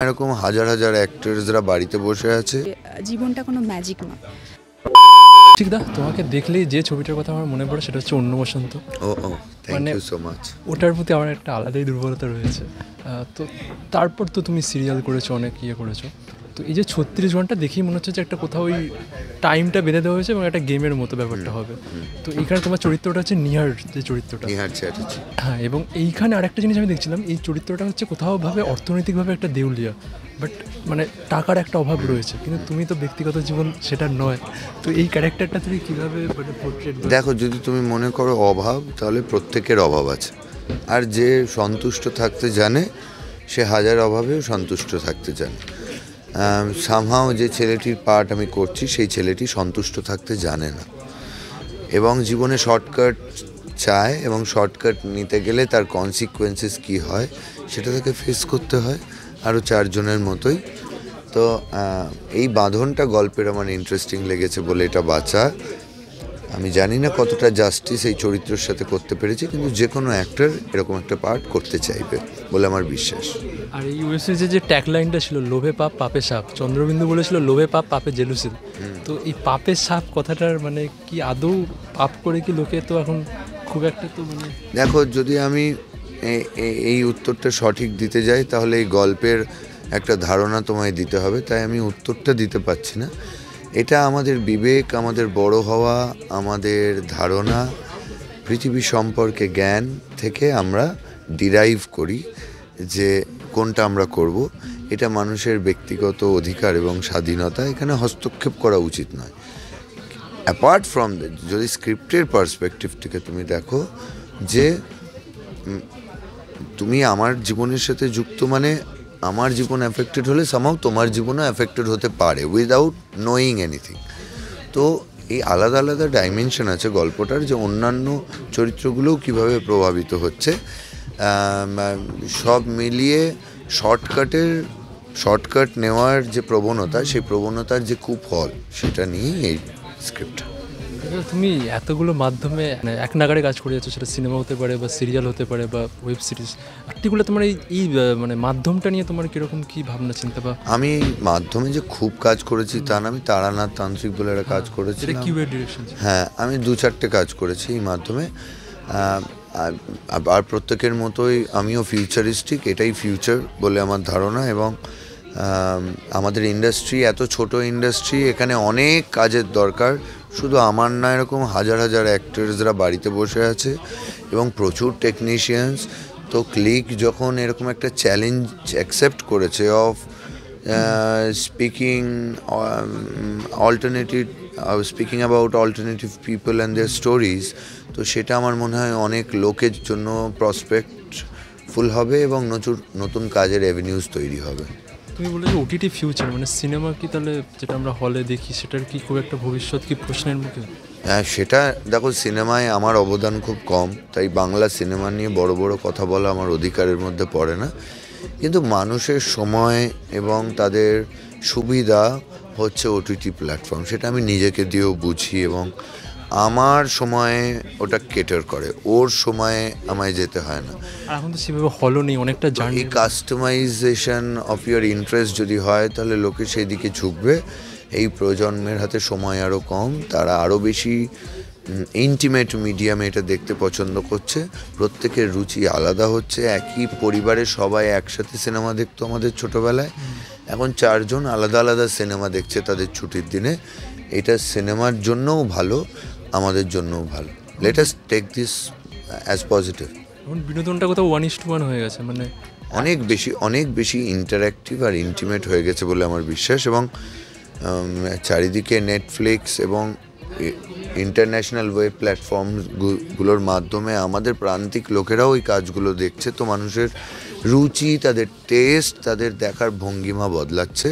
এরকম হাজার হাজার অ্যাক্টরসরা বাড়িতে বসে আছে। জীবনটা কোনো ম্যাজিক না। ঠিক দা, তোমাকে দেখলেই যে ছবিটার কথা আমার মনে পড়ে সেটা হচ্ছে অন্য বসন্ত। ও থ্যাংক ইউ সো মাচ। ওটার প্রতি আমার একটা আলাদাই দুর্বলতা রয়েছে। তো তারপর তো তুমি সিরিয়াল করেছো, অনেক করেছো। তো এই যে 36 ঘন্টা দেখেই মনে হচ্ছে যে একটা কোথাও ওই টাইমটা বেঁধে দেওয়া হয়েছে এবং একটা গেমের মতো ব্যাপারটা হবে। তো এইখানে তোমার চরিত্রটা হচ্ছে নিহার, যে চরিত্রটা, নিহার চ্যাটার্জি। হ্যাঁ, এবং এইখানে আরেকটা জিনিস আমি দেখছিলাম, এই চরিত্রটা হচ্ছে কোথাওভাবে অর্থনৈতিকভাবে একটা দেউলিয়া, বাট মানে টাকার একটা অভাব রয়েছে, কিন্তু তুমি তো ব্যক্তিগত জীবন সেটা নয়। তো এই ক্যারেক্টারটা তুমি কীভাবে মানে পোর্ট্রেট? দেখো, যদি তুমি মনে করো অভাব, তাহলে প্রত্যেকের অভাব আছে, আর যে সন্তুষ্ট থাকতে জানে সে হাজার অভাবেও সন্তুষ্ট থাকতে জানে। সামহাও যে ছেলেটির পার্ট আমি করছি, সেই ছেলেটি সন্তুষ্ট থাকতে জানে না এবং জীবনে শর্টকাট চায়, এবং শর্টকাট নিতে গেলে তার কনসিকুয়েন্সেস কী হয় সেটা তাকে ফেস করতে হয় আরও চারজনের মতোই। তো এই বাঁধনটা গল্পের আমার ইন্টারেস্টিং লেগেছে বলে এটা বাঁচা। আমি জানি না কতটা জাস্টিস এই চরিত্রের সাথে করতে পেরেছি, কিন্তু যে কোনো অ্যাক্টর এরকম একটা পার্ট করতে চাইবে বলে আমার বিশ্বাস। আর এই ওয়েব সিরিজে যে ট্যাগলাইনটা ছিল, লোভে পাপ পাপে সাপ, চন্দ্রবিন্দু বলেছিল লোভে পাপ পাপে জেলুসিল। তো এই পাপে সাপ কথাটার মানে কি আদৌ পাপ করে কি লোকে তো এখন খুব একটা তো মানে? দেখো, যদি আমি এই উত্তরটা সঠিক দিতে যাই তাহলে এই গল্পের একটা ধারণা তোমায় দিতে হবে, তাই আমি উত্তরটা দিতে পারছি না। এটা আমাদের বিবেক, আমাদের বড় হওয়া, আমাদের ধারণা, পৃথিবী সম্পর্কে জ্ঞান থেকে আমরা ডিরাইভ করি যে কোনটা আমরা করব। এটা মানুষের ব্যক্তিগত অধিকার এবং স্বাধীনতা, এখানে হস্তক্ষেপ করা উচিত নয়। অ্যাপার্ট ফ্রম দ্যাট, যদি স্ক্রিপ্টের পার্সপেক্টিভ থেকে তুমি দেখো যে তুমি আমার জীবনের সাথে যুক্ত, মানে আমার জীবন অ্যাফেক্টেড হলে সামহাও তোমার জীবনও অ্যাফেক্টেড হতে পারে উইদাউট নোয়িং এনিথিং। তো এই আলাদা আলাদা ডাইমেনশন আছে গল্পটার, যে অন্যান্য চরিত্রগুলোও কীভাবে প্রভাবিত হচ্ছে, সব মিলিয়ে শর্টকাট নেওয়ার যে প্রবণতা, সেই প্রবণতার যে কুফল, সেটা নিয়েই এই স্ক্রিপ্ট। তুমি এতগুলো মাধ্যমে এক নাগাড়ে কাজ করে যাচ্ছ, সেটা সিনেমা হতে পারে বা সিরিয়াল হতে পারে বা ওয়েব সিরিজ, আর্টিকুলে তোমার এই মানে মাধ্যমটা নিয়ে তোমার কীরকম কী ভাবনা চিন্তা? বা আমি মাধ্যমে যে খুব কাজ করেছি তা না, আমি তারানাথ তান্ত্রিক বলে একটা কাজ করেছি। হ্যাঁ, আমি 2-4টে কাজ করেছি এই মাধ্যমে। আর প্রত্যেকের মতোই আমিও ফিউচারিস্টিক, এটাই ফিউচার বলে আমার ধারণা। এবং আমাদের ইন্ডাস্ট্রি এত ছোট ইন্ডাস্ট্রি, এখানে অনেক কাজের দরকার। শুধু আমার না, এরকম হাজার হাজার অ্যাক্টরসরা বাড়িতে বসে আছে এবং প্রচুর টেকনিশিয়ানস। তো ক্লিক যখন এরকম একটা চ্যালেঞ্জ অ্যাকসেপ্ট করেছে of speaking about alternative people and their stories, তো সেটা আমার মনে হয় অনেক লোকের জন্য প্রসপেক্টফুল হবে এবং নতুন কাজের অ্যাভিনিউজ তৈরি হবে। তুমি বলে যে ওটিটি ফিউচার, মানে সিনেমা কি তাহলে যেটা আমরা হলে দেখি সেটার কি খুব একটা ভবিষ্যৎ কি প্রশ্নের মুখে? হ্যাঁ, সেটা দেখো, সিনেমায় আমার অবদান খুব কম, তাই বাংলা সিনেমা নিয়ে বড় বড় কথা বলা আমার অধিকারের মধ্যে পড়ে না। কিন্তু মানুষের সময় এবং তাদের সুবিধা হচ্ছে ওটিটি প্ল্যাটফর্ম, সেটা আমি নিজেকে দিয়েও বুঝি, এবং আমার সময়ে ওটা কেটার করে, ওর সময়ে আমায় যেতে হয় না। এখন তো সেভাবে হলও নেই, অনেকটা জার্নি। এই কাস্টমাইজেশন অফ ইয়োর ইন্টারেস্ট যদি হয়, তাহলে লোকে সেই দিকে ঝুঁকবে। এই প্রজন্মের হাতে সময় আরও কম, তারা আরও বেশি ইন্টিমেট মিডিয়ামে এটা দেখতে পছন্দ করছে। প্রত্যেকের রুচি আলাদা হচ্ছে। একই পরিবারের সবাই একসাথে সিনেমা দেখতো আমাদের ছোটোবেলায়, এখন 4জন আলাদা আলাদা সিনেমা দেখছে তাদের ছুটির দিনে। এটা সিনেমার জন্যও ভালো, আমাদের জন্যও ভালো। Let us take this as positive. এখন বিনোদনটা কোথাও 1:1 হয়ে গেছে, মানে অনেক বেশি ইন্টারঅ্যাক্টিভ আর ইন্টিমেট হয়ে গেছে বলে আমার বিশ্বাস। এবং চারিদিকে নেটফ্লিক্স এবং ইন্টারন্যাশনাল ওয়েব প্ল্যাটফর্মগুলোর মাধ্যমে আমাদের প্রান্তিক লোকেরাও ওই কাজগুলো দেখছে। তো মানুষের রুচি, তাদের টেস্ট, তাদের দেখার ভঙ্গিমা বদলাচ্ছে।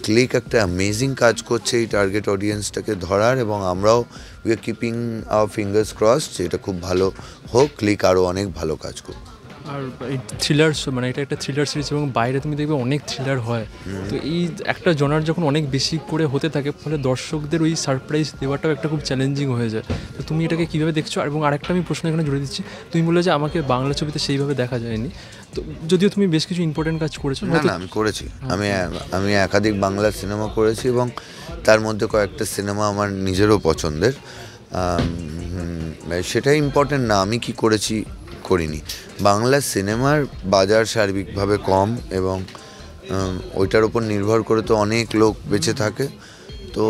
ক্লিক একটা অ্যামেজিং কাজ করছে এই টার্গেট অডিয়েন্সটাকে ধরার, এবং আমরাও we are keeping our fingers crossed, এটা খুব ভালো হোক, ক্লিক আরও অনেক ভালো কাজ করুক। আর এই থ্রিলার মানে এটা একটা থ্রিলার সিরিজ এবং বাইরে তুমি দেখবে অনেক থ্রিলার হয়, তো এই একটা জনার যখন অনেক বেশি করে হতে থাকে ফলে দর্শকদের ওই সারপ্রাইজ দেওয়াটাও একটা খুব চ্যালেঞ্জিং হয়ে যায়। তো তুমি এটাকে কীভাবে দেখছো? এবং আরেকটা আমি প্রশ্ন এখানে জুড়ে দিচ্ছি, তুমি বললে যে আমাকে বাংলা ছবিতে সেইভাবে দেখা যায়নি, তো যদিও তুমি বেশ কিছু ইম্পর্টেন্ট কাজ করেছো। না না, আমি করেছি, আমি একাধিক বাংলা সিনেমা করেছি এবং তার মধ্যে কয়েকটা সিনেমা আমার নিজেরও পছন্দের। সেটা ইম্পর্টেন্ট না আমি কি করেছি করিনি। বাংলা সিনেমার বাজার সার্বিকভাবে কম এবং ওইটার উপর নির্ভর করে তো অনেক লোক বেঁচে থাকে, তো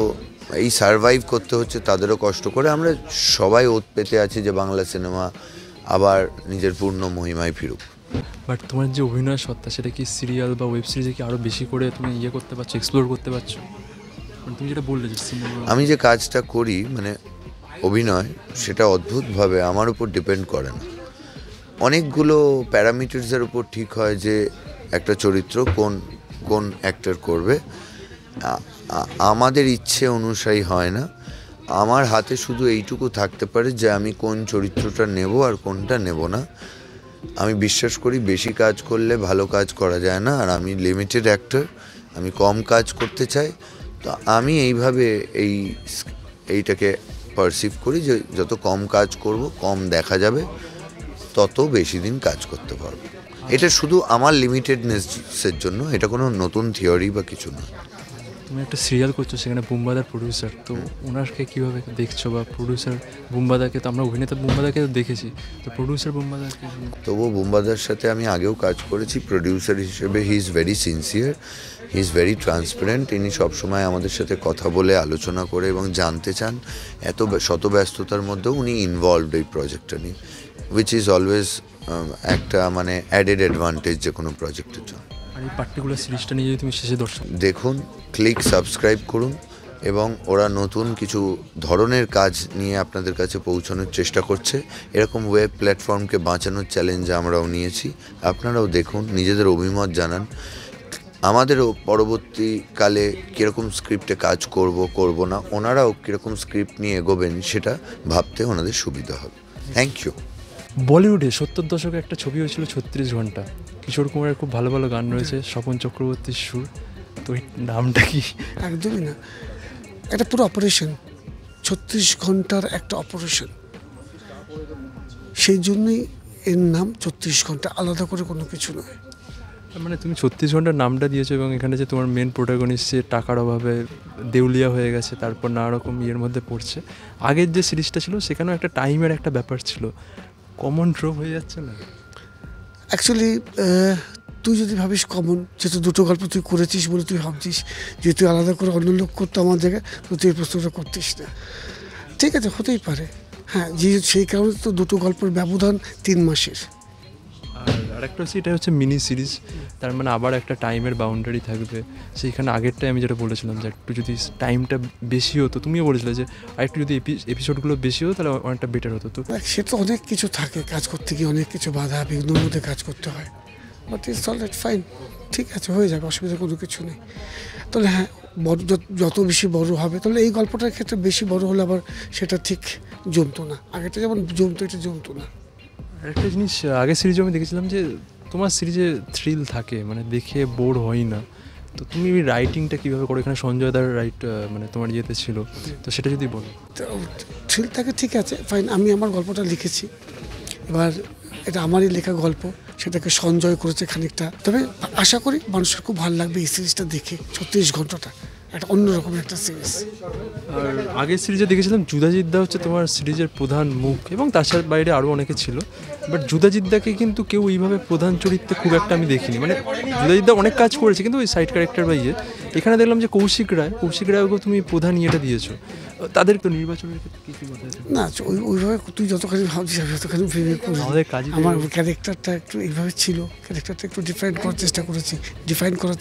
এই সারভাইভ করতে হচ্ছে তাদেরও কষ্ট করে। আমরা সবাই ওত পেতে আছি যে বাংলা সিনেমা আবার নিজের পূর্ণ মহিমায় ফিরুক। বাট তোমার যে অভিনয় সত্তা সেটা কি সিরিয়াল বা ওয়েব সিরিজে কি আরও বেশি করে তুমি করতে পারছো, এক্সপ্লোর করতে পারছো? তুমি যেটা বললে যে সিনেমা, আমি যে কাজটা করি মানে অভিনয়, সেটা অদ্ভুতভাবে আমার উপর ডিপেন্ড করে না। অনেকগুলো প্যারামিটার্সের উপর ঠিক হয় যে একটা চরিত্র কোন অ্যাক্টর করবে। আমাদের ইচ্ছে অনুযায়ী হয় না। আমার হাতে শুধু এইটুকু থাকতে পারে যে আমি কোন চরিত্রটা নেব আর কোনটা নেব না। আমি বিশ্বাস করি বেশি কাজ করলে ভালো কাজ করা যায় না, আর আমি লিমিটেড অ্যাক্টর, আমি কম কাজ করতে চাই। তো আমি এইভাবে এইটাকে পারসিভ করি যে যত কম কাজ করব, কম দেখা যাবে, তত বেশি দিন কাজ করতে পারবো। এটা শুধু আমার লিমিটেডনেসের জন্য, এটা কোনো নতুন থিওরি বা কিছু না। তুমি একটা সিরিয়াল করছো, সেখানে বুম্বাদার প্রডিউসার, তো ওনারকে কীভাবে দেখছো? বা প্রডিউসার বুম্বাদাকে তো আমরা অভিনেতা বুম্বাদাকে দেখেছি, তো প্রডিউসার বুম্বাদাকে তবুও বুম্বাদার সাথে আমি আগেও কাজ করেছি প্রডিউসার হিসেবে। He is very sincere, he is very transparent. তিনি সবসময় আমাদের সাথে কথা বলে আলোচনা করে এবং জানতে চান। এত শত ব্যস্ততার মধ্যেও উনি ইনভলভড এই প্রজেক্টটা নিয়ে, উইচ ইজ অলওয়েজ একটা মানে অ্যাডেড অ্যাডভান্টেজ যে কোনো প্রজেক্টের জন্য। আর এই পার্টিকুলার সিরিজটা নিয়ে যদি তুমি শেষে দর্শক দেখুন, ক্লিক সাবস্ক্রাইব করুন, এবং ওরা নতুন কিছু ধরনের কাজ নিয়ে আপনাদের কাছে পৌঁছানোর চেষ্টা করছে। এরকম ওয়েব প্ল্যাটফর্মকে বাঁচানোর চ্যালেঞ্জ আমরাও নিয়েছি। আপনারাও দেখুন, নিজেদের অভিমত জানান। আমাদেরও পরবর্তীকালে কীরকম স্ক্রিপ্টে কাজ করব না, ওনারাও কীরকম স্ক্রিপ্ট নিয়ে এগোবেন সেটা ভাবতে ওনাদের সুবিধা হবে। Thank you. বলিউডে 70 দশকে একটা ছবি হয়েছিল 36 ঘন্টা, কিশোর কুমারের খুব ভালো ভালো গান রয়েছে, স্বপন চক্রবর্তীর সুর, তো এই নামটা কি? একদমই না, এটা পুরো অপারেশন, 36 ঘন্টার একটা অপারেশন। সেই জন্যই এর নাম 36 ঘন্টা, আলাদা করে কোনো কিছু নয়। মানে তুমি 36 ঘন্টার নামটা দিয়েছো, এবং এখানে যে তোমার মেন প্রোটাগনিস্ট যে টাকার অভাবে দেউলিয়া হয়ে গেছে, তারপর নানা রকম ইয়ের মধ্যে পড়ছে। আগের যে সিরিজটা ছিল সেখানেও একটা টাইমের একটা ব্যাপার ছিল, কমন ট্রোপ হয়ে যাচ্ছে না? অ্যাকচুয়ালি তুই যদি ভাবিস কমন, যেহেতু দুটো গল্প তুই করেছিস বলে তুই ভাবছিস যে তুই আলাদা করে অন্য লোক করতো আমার জায়গায়, তো তুই এই প্রশ্নটা করতিস না। ঠিক আছে, হতেই পারে, হ্যাঁ, যে সেই কারণে তো দুটো গল্পের ব্যবধান 3 মাসের। আর একটা হচ্ছে এটা হচ্ছে মিনি সিরিজ, তার মানে আবার একটা টাইমের বাউন্ডারি থাকবে। সেইখানে আগেরটাই আমি যেটা বলেছিলাম যে একটু যদি টাইমটা বেশি হতো, তুমিও বলেছিলে যে আর একটু যদি এপিসোডগুলো বেশি হতো তাহলে অনেকটা বেটার হতো। তো সে তো অনেক কিছু থাকে, কাজ করতে গিয়ে অনেক কিছু বাধা বিঘ্নর মধ্যে কাজ করতে হয়, but it's all right, fine, ঠিক আছে, হয়ে যাবে, অসুবিধা কোনো কিছু নেই। তাহলে হ্যাঁ, যত বেশি বড় হবে, তাহলে এই গল্পটার ক্ষেত্রে বেশি বড় হলে আবার সেটা ঠিক জমতো না। আগেটা যেমন জমতো, এটা জমতো না। আরেকটা জিনিস, আগের সিরিজে আমি দেখেছিলাম যে তোমার সিরিজে থ্রিল থাকে, মানে দেখে বোর হই না। তো তুমি রাইটিংটা কীভাবে করো? এখানে সঞ্জয় দার মানে তোমার ইয়েতে ছিল, তো সেটা যদি বলো। থ্রিল থাকে, ঠিক আছে, ফাইন, আমি আমার গল্পটা লিখেছি, এবার এটা আমারই লেখা গল্প, সেটাকে সঞ্জয় করেছে খানিকটা। তবে আশা করি মানুষের খুব ভালো লাগবে এই সিরিজটা দেখে। 36 ঘন্টাটা একটা অন্যরকম একটা সিরিজ। আর আগের সিরিজে দেখেছিলাম জুদাজিদ্দা হচ্ছে তোমার সিরিজের প্রধান মুখ, এবং তার সাথে বাইরে আরও অনেকে ছিল, বাট জুদাজিদ্দাকে কিন্তু কেউ এইভাবে প্রধান চরিত্রে খুব একটা আমি দেখিনি। মানে জুদাজিদ্দা অনেক কাজ করেছে কিন্তু ওই সাইড ক্যারেক্টার বা ইয়ে। এখানে দেখলাম যে কৌশিক রায়কে তুমি প্রধান ইয়েটা দিয়েছো, তাদের তো নির্বাচনের ক্ষেত্রে কী কথা আছে না? ওইভাবে তুই যতখানি ভাবছিস আমি যতখানি ভেবে করি। আমার ক্যারেক্টারটা একটু এইভাবে ছিল, ক্যারেক্টারটা একটু ডিফাইন করার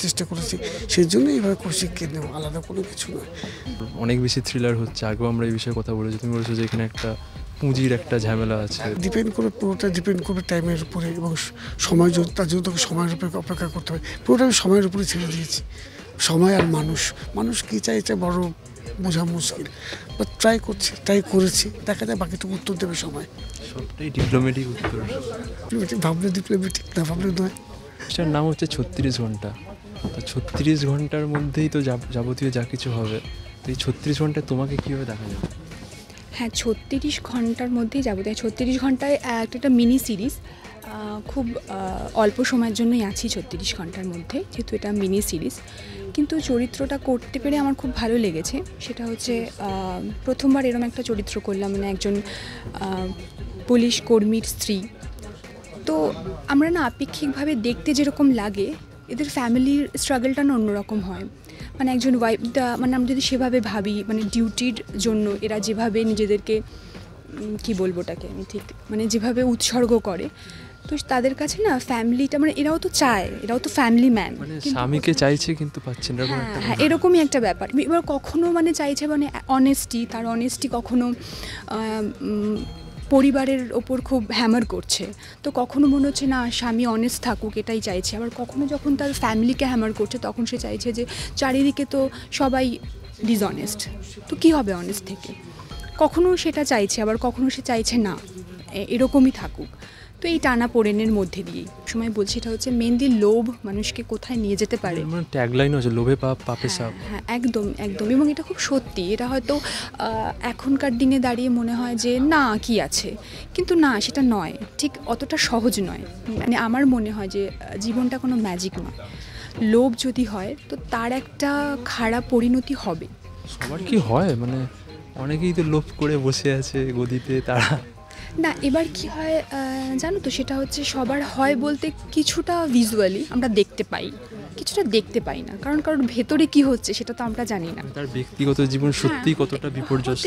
চেষ্টা করেছি, সেই জন্য এইভাবে কৌশিককে নেব, আলাদা কোনো কিছু নয়। অনেক বেশি থ্রিলার হচ্ছে, আগেও আমরা এই বিষয়ে কথা বলেছি, তুমি বলেছো যে এখানে একটা পুঁজির একটা ঝামেলা আছে। পুরোটা ডিপেন্ড করবে টাইমের উপরে এবং সময়, তার জন্য তোকে সময়ের উপরে অপেক্ষা করতে হবে। পুরোটা আমি সময়ের উপরে ছেড়ে দিয়েছি, সময় আর মানুষ কী চাইছে, বড় বোঝা মুশকিল, বাট ট্রাই করেছি, দেখা যায় বাকিটুকু উত্তর দেবে সময়। সবটাই ডিপ্লোম্যাটিক উত্তর। ভাবলে ডিপ্লোম্যাটিক, না ভাবলে নয়। এটার নাম হচ্ছে 36 ঘন্টা। তো 36 ঘন্টার মধ্যেই তো যাবতীয় যা কিছু হবে, তো এই 36 ঘন্টায় তোমাকে কীভাবে দেখা যাবে? হ্যাঁ, 36 ঘন্টার মধ্যেই যাবো। তাই 36 ঘন্টায় একটা মিনি সিরিজ, খুব অল্প সময়ের জন্যই আছি 36 ঘন্টার মধ্যে, যেহেতু এটা মিনি সিরিজ। কিন্তু চরিত্রটা করতে পেরে আমার খুব ভালো লেগেছে। সেটা হচ্ছে প্রথমবার এরকম একটা চরিত্র করলাম, মানে একজন পুলিশ কর্মীর স্ত্রী। তো আমরা না আপেক্ষিকভাবে দেখতে যেরকম লাগে, এদের ফ্যামিলির স্ট্রাগলটা না অন্যরকম হয়। মানে একজন ওয়াইফটা, মানে আমরা যদি সেভাবে ভাবি, মানে ডিউটির জন্য এরা যেভাবে নিজেদেরকে কি বলবো ওটাকে আমি ঠিক, মানে যেভাবে উৎসর্গ করে, তো তাদের কাছে না ফ্যামিলিটা, মানে এরাও তো চায়, এরাও তো ফ্যামিলি ম্যান, মানে স্বামীকে চাইছে কিন্তু পাচ্ছে না, এরকম একটা হ্যাঁ, এরকমই একটা ব্যাপার। এবার কখনো মানে চাইছে, মানে অনেস্টি, তার অনেস্টি কখনো পরিবারের ওপর খুব হ্যামার করছে, তো কখনো মনে হচ্ছে না স্বামী অনেস্ট থাকুক, এটাই চাইছে। আবার কখনো যখন তার ফ্যামিলিকে হ্যামার করছে, তখন সে চাইছে যে চারিদিকে তো সবাই ডিসঅনেস্ট, তো কী হবে অনেস্ট থেকে। কখনো সেটা চাইছে, আবার কখনো সে চাইছে না এরকমই থাকুক। তো এই টানাপোড়েনের মধ্যে দিয়েই সময় বলছি, এটা হচ্ছে মেনলি লোভ মানুষকে কোথায় নিয়ে যেতে পারে। মানে ট্যাগলাইন আছে, লোভে পাপ, পাপে সাপ। হ্যাঁ, একদম একদম, এবং এটা খুব সত্যি। এটা হয়তো এখনকার দিনে দাঁড়িয়ে মনে হয় যে না কি আছে, কিন্তু না, সেটা নয়, ঠিক অতটা সহজ নয়। মানে আমার মনে হয় যে জীবনটা কোনো ম্যাজিক নয়। লোভ যদি হয় তো তার একটা খারাপ পরিণতি হবে। সবার কি হয়, মানে অনেকেই তো লোভ করে বসে আছে গদিতে, তারা না, এবার কি হয় জানো তো, সেটা হচ্ছে সবার হয় বলতে কিছুটা ভিজুয়ালি আমরা দেখতে পাই, কিছুটা দেখতে পাই না, কারণ কারোর ভেতরে কি হচ্ছে সেটা তো আমরা জানি না। তার ব্যক্তিগত জীবন সত্যি কতটা বিপর্যস্ত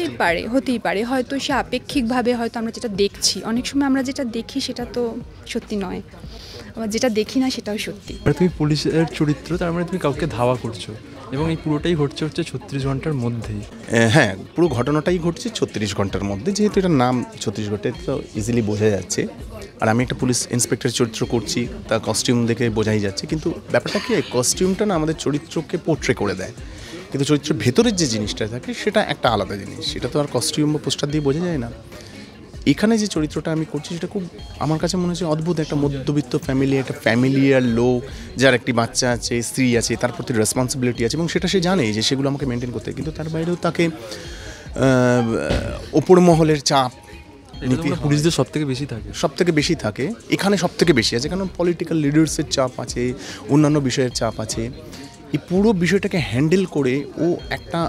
হতেই পারে, হয়তো সে আপেক্ষিকভাবে হয়তো আমরা যেটা দেখছি, অনেক সময় আমরা যেটা দেখি সেটা তো সত্যি নয়, আবার যেটা দেখি না সেটাও সত্যি। তুমি পুলিশের চরিত্র, তার মানে তুমি কাউকে ধাওয়া করছো, এবং এই পুরোটাই হচ্ছে 36 ঘন্টার মধ্যেই। হ্যাঁ, পুরো ঘটনাটাই ঘটছে 36 ঘন্টার মধ্যে, যেহেতু এটার নাম 36 ঘন্টায় তো ইজিলি বোঝা যাচ্ছে। আর আমি একটা পুলিশ ইন্সপেক্টর চরিত্র করছি, তার কস্টিউম দেখে বোঝাই যাচ্ছে। কিন্তু ব্যাপারটা কি, কস্টিউমটা না আমাদের চরিত্রকে পোর্ট্রে করে দেয়, কিন্তু চরিত্রের ভেতরের যে জিনিসটা থাকে সেটা একটা আলাদা জিনিস, সেটা তো আর কস্টিউম বা পোস্টার দিয়ে বোঝা যায় না। এখানে যে চরিত্রটা আমি করছি সেটা খুব আমার কাছে মনে হচ্ছে অদ্ভুত। একটা মধ্যবিত্ত ফ্যামিলি, একটা ফ্যামিলিয়ার লোক, যার একটি বাচ্চা আছে, স্ত্রী আছে, তার প্রতি রেসপন্সিবিলিটি আছে, এবং সেটা সে জানে যে সেগুলো আমাকে মেনটেন করতে হয়। কিন্তু তার বাইরেও তাকে ওপর মহলের চাপ পুলিশদের সব থেকে বেশি থাকে, এখানে সব থেকে বেশি আছে, কারণ পলিটিক্যাল লিডার্সের চাপ আছে, অন্যান্য বিষয়ের চাপ আছে। এই পুরো বিষয়টাকে হ্যান্ডেল করে ও একটা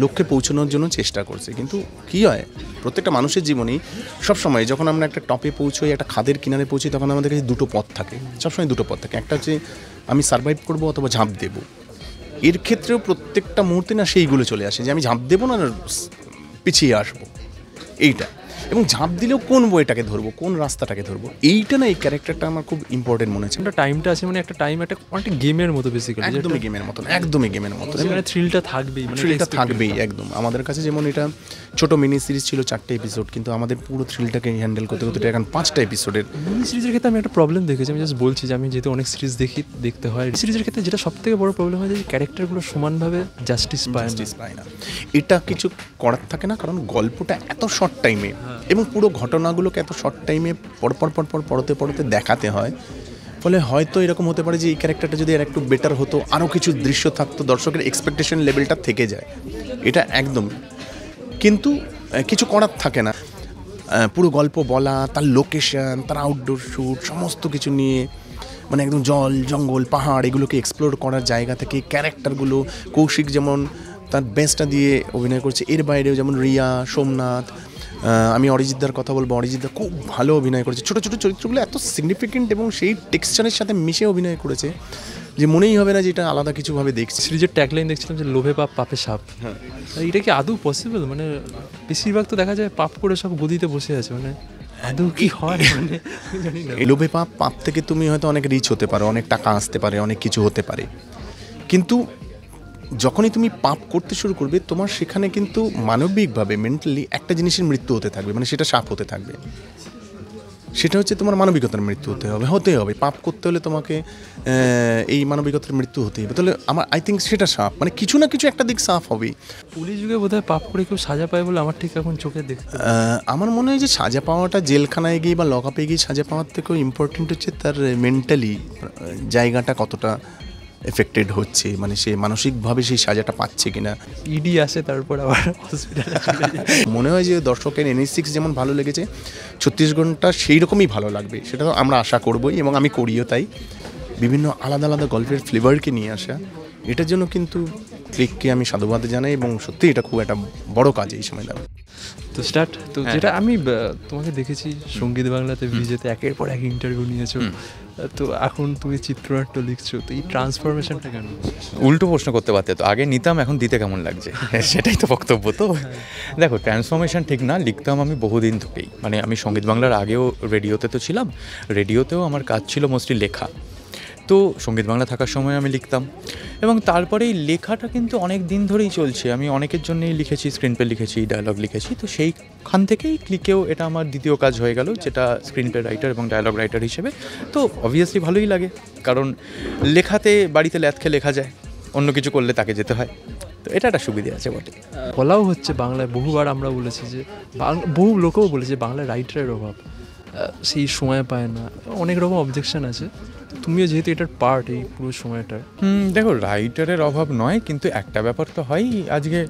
লক্ষ্যে পৌঁছানোর জন্য চেষ্টা করছে। কিন্তু কী হয়, প্রত্যেকটা মানুষের জীবনেই সবসময় যখন আমরা একটা টপে পৌঁছোই, একটা খাদের কিনারে পৌঁছি, তখন আমাদের কাছে দুটো পথ থাকে, সবসময় দুটো পথ থাকে। একটা হচ্ছে আমি সারভাইভ করবো অথবা ঝাঁপ দেবো। এর ক্ষেত্রেও প্রত্যেকটা মুহূর্তে না সেইগুলো চলে আসে যে আমি ঝাঁপ দেবো না পিছিয়ে আসবো, এইটা। এবং ঝাঁপ দিলেও কোন বইটাকে ধরবো, কোন রাস্তাটাকে ধরবো, এইটা না, এই ক্যারেক্টারটা আমার খুব ইম্পর্টেন্ট মনে হচ্ছে। একটা টাইমটা আছে, মানে একটা টাইম, একটা অনেকটা গেমের মতো বেসিক্যালি, একদমই গেমের মতন। মানে থ্রিলটা থাকবেই, মানে থ্রিলটা থাকবেই একদম। আমাদের কাছে যেমন এটা ছোট মিনি সিরিজ ছিল 4টে এপিসোড, কিন্তু আমাদের পুরো থ্রিলটাকে হ্যান্ডেল করতে করতে এখন 5টা এপিসোডের। মিনি সিরিজের ক্ষেত্রে আমি একটা প্রবলেম দেখেছি, আমি জাস্ট বলছি যে আমি যেহেতু অনেক সিরিজ দেখতে হয়, সিরিজের ক্ষেত্রে যেটা সব থেকে বড় প্রবলেম হয় যে ক্যারেক্টারগুলো সমানভাবে জাস্টিস পায় না। এটা কিছু করার থাকে না, কারণ গল্পটা এত শর্ট টাইমে এবং পুরো ঘটনাগুলোকে এত শর্ট টাইমে পরতে দেখাতে হয়, ফলে হয়তো এরকম হতে পারে যে এই ক্যারেক্টারটা যদি আর একটু বেটার হতো, আরও কিছু দৃশ্য থাকতো, দর্শকের এক্সপেকটেশন লেভেলটা থেকে যায়, এটা একদম। কিন্তু কিছু করার থাকে না, পুরো গল্প বলা, তার লোকেশন, তার আউটডোর শ্যুট, সমস্ত কিছু নিয়ে, মানে একদম জল, জঙ্গল, পাহাড়, এগুলোকে এক্সপ্লোর করার জায়গা থেকে ক্যারেক্টারগুলো, কৌশিক যেমন তার বেস্টটা দিয়ে অভিনয় করছে, এর বাইরেও যেমন রিয়া, সোমনাথ, আমি অরিজিৎদার কথা বলবো, অরিজিৎদা খুব ভালো অভিনয় করেছে। ছোটো ছোটো চরিত্রগুলো এত সিগনিফিকেন্ট এবং সেই টেক্সচারের সাথে মিশে অভিনয় করেছে যে মনেই হবে না যে এটা আলাদা কিছুভাবে দেখছি। সিরিজের ট্যাগলাইন দেখছিলাম যে লোভে পাপ, পাপে সাপ। হ্যাঁ, এটা কি আদৌ পসিবল? মানে বেশিরভাগ তো দেখা যায় পাপ করে সব গদিতে বসে আছে, মানে আদৌ কি হয়? মানে জানি না। লোভে পাপ থেকে তুমি হয়তো অনেক রিচ হতে পারো, অনেক টাকা আসতে পারে, অনেক কিছু হতে পারে, কিন্তু যখনই তুমি পাপ করতে শুরু করবে, তোমার সেখানে কিন্তু মানবিকভাবে, মেন্টালি একটা জিনিসের মৃত্যু হতে থাকবে, মানে সেটা সাপ হতে থাকবে। সেটা হচ্ছে তোমার মানবিকতার মৃত্যু হতে হবে পাপ করতে হলে তোমাকে এই মানবিকতার মৃত্যু হতেই হবে। তাহলে আমার আই থিঙ্ক সেটা সাফ, মানে কিছু না কিছু একটা দিক সাফ হবেই। পুলিশ যুগে বোধহয় পাপ করে কেউ সাজা পায় বলে আমার ঠিক এখন চোখে দেখতে আমার মনে হয় যে সাজা পাওয়াটা জেলখানায় গিয়ে বা লকআপে গিয়ে সাজা পাওয়ার থেকেও ইম্পর্টেন্ট হচ্ছে তার মেন্টালি জায়গাটা কতটা এফেক্টেড হচ্ছে, মানে সে মানসিকভাবে সেই সাজাটা পাচ্ছে কিনা। ইডি আসে তারপর আবার হসপিটালে মনে হয় যে দর্শকের NH6 যেমন ভালো লেগেছে 36 ঘন্টা সেই রকমই ভালো লাগবে, সেটা তো আমরা আশা করবই এবং আমি করিও। তাই বিভিন্ন আলাদা আলাদা গল্পের ফ্লেভারকে নিয়ে আসা, এটার জন্য কিন্তু ক্লিককে আমি সাধুবাদ জানাই এবং সত্যি এটা খুব একটা বড় কাজ এই সময় দেওয়া। তো স্টার্ট তো যেটা আমি তোমাকে দেখেছি সঙ্গীত বাংলাতে ভিজেতে একের পর এক ইন্টারভিউ নিয়েছো, তো এখন তুমি চিত্রনাট্য লিখছো, তো এই ট্রান্সফরমেশনটা কেন? উল্টো প্রশ্ন করতে পারতে, তো আগে নিতাম এখন দিতে কেমন লাগছে সেটাই তো বক্তব্য। তো দেখো ট্রান্সফরমেশন ঠিক না, লিখতাম আমি বহুদিন থেকেই, মানে আমি সঙ্গীত বাংলার আগেও রেডিওতে তো ছিলাম, রেডিওতেও আমার কাজ ছিল মোস্টলি লেখা। তো সঙ্গীত বাংলা থাকার সময় আমি লিখতাম এবং তারপরে এই লেখাটা কিন্তু অনেক দিন ধরেই চলছে। আমি অনেকের জন্যই লিখেছি, স্ক্রিন প্লে লিখেছি, ডায়লগ লিখেছি। তো সেইখান থেকেই ক্লিকেও এটা আমার দ্বিতীয় কাজ হয়ে গেল, যেটা স্ক্রিন প্লে রাইটার এবং ডায়লগ রাইটার হিসেবে। তো অবভিয়াসলি ভালোই লাগে, কারণ লেখাতে বাড়িতে ল্যাথ খেয়ে লেখা যায়, অন্য কিছু করলে তাকে যেতে হয়। তো এটা একটা সুবিধে আছে বটে। বলাও হচ্ছে বাংলায় বহুবার আমরা বলেছি যে বহু লোকও বলেছে বাংলায় রাইটারের অভাব, সেই সময় পায় না, অনেক রকম অবজেকশন আছে। তুমিও যেহেতু এটার পার্ট এই পুরো সময়টা। দেখো রাইটারের অভাব নয়, কিন্তু একটা ব্যাপার তো হয়, আজকে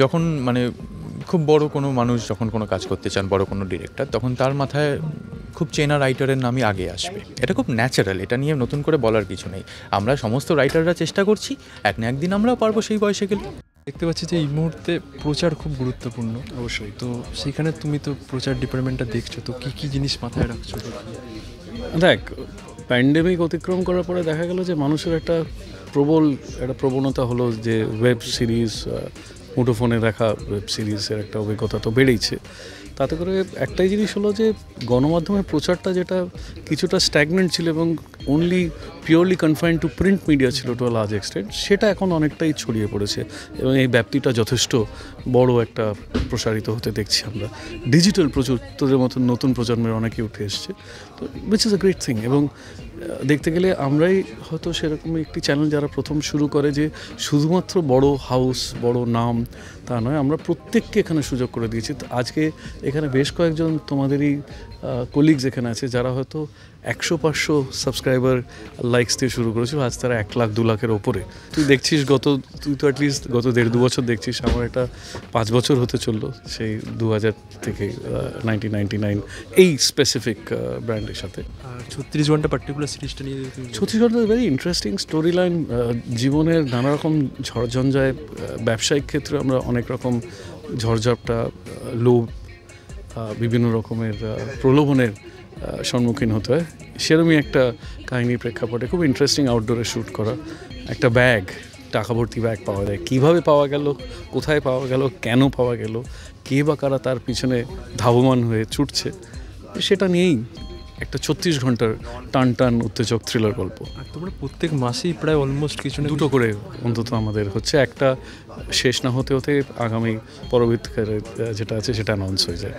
যখন মানে খুব বড় কোনো মানুষ যখন কোনো কাজ করতে চান, বড় কোনো ডিরেক্টর, তখন তার মাথায় খুব চেনা রাইটারের নামই আগে আসবে। এটা খুব ন্যাচারাল, এটা নিয়ে নতুন করে বলার কিছু নেই। আমরা সমস্ত রাইটাররা চেষ্টা করছি, এক না একদিন আমরাও পারবো সেই বয়সে গেলে। দেখতে পাচ্ছি যে এই মুহূর্তে প্রচার খুব গুরুত্বপূর্ণ। অবশ্যই। তো সেখানে তুমি তো প্রচার ডিপার্টমেন্টটা দেখছো, তো কী কী জিনিস মাথায় রাখছো? দেখ, প্যান্ডেমিক অতিক্রম করার পরে দেখা গেল যে মানুষের একটা প্রবণতা হলো যে ওয়েব সিরিজ, মুঠোফোনে দেখা ওয়েব সিরিজের একটা অভিজ্ঞতা তো বেড়েইছে। তাতে করে একটাই জিনিস হলো যে গণমাধ্যমের প্রচারটা যেটা কিছুটা স্ট্যাগনেন্ট ছিল এবং only purely confined two print media ছিল টু আ লার্জ এক্সটেন্ট, সেটা এখন অনেকটাই ছড়িয়ে পড়েছে এবং এই ব্যাপ্তিটা যথেষ্ট বড় একটা প্রসারিত হতে দেখছি আমরা। ডিজিটাল প্রচুর তোদের মতো নতুন প্রজন্মের অনেকে উঠে এসছে, তো which is a great thing. এবং দেখতে গেলে আমরাই হয়তো সেরকম একটি চ্যানেল যারা প্রথম শুরু করে যে শুধুমাত্র বড় হাউস, বড় নাম তা নয়, আমরা প্রত্যেককে এখানে সুযোগ করে দিয়েছি। তো আজকে এখানে বেশ কয়েকজন তোমাদেরই কলিগস এখানে আছে যারা হয়তো 100-500 সাবস্ক্রাইবার লাইকস দিয়ে শুরু করেছিল, আজ তারা 1 লাখ 2 লাখের ওপরে। তুই দেখছিস তুই তো অ্যাটলিস্ট গত 1.5-2 বছর দেখছিস, আমার এটা 5 বছর হতে চললো, সেই 2000 থেকে 1999 এই স্পেসিফিক ব্র্যান্ডের সাথে। আর 36 ঘন্টা পার্টিকুলার সিরিজটা নিয়ে 36 ঘন্টা ভেরি ইন্টারেস্টিং স্টোরি লাইন। জীবনের নানা রকম ঝড়ঝঞ্ঝায়, ব্যবসায়িক ক্ষেত্রে আমরা অনেক রকম ঝড়ঝাপটা, লোভ, বিভিন্ন রকমের প্রলোভনের সম্মুখীন হতে হয়, সেরকমই একটা কাহিনীর প্রেক্ষাপটে খুব ইন্টারেস্টিং আউটডোরে শ্যুট করা। একটা ব্যাগ, টাকা ভর্তি ব্যাগ পাওয়া যায়, কীভাবে পাওয়া গেল, কোথায় পাওয়া গেল, কেন পাওয়া গেল, কে বা কারা তার পিছনে ধাবমান হয়ে ছুটছে, সেটা নিয়েই একটা 36 ঘন্টার টান উত্তেজক থ্রিলার গল্প। আর তোমরা প্রত্যেক মাসেই প্রায় অলমোস্ট কিছু না দুটো করে অন্তত আমাদের হচ্ছে, একটা শেষ না হতে হতে আগামী পরবর্তীকালে যেটা আছে সেটা অ্যানাউন্স হয়ে যায়।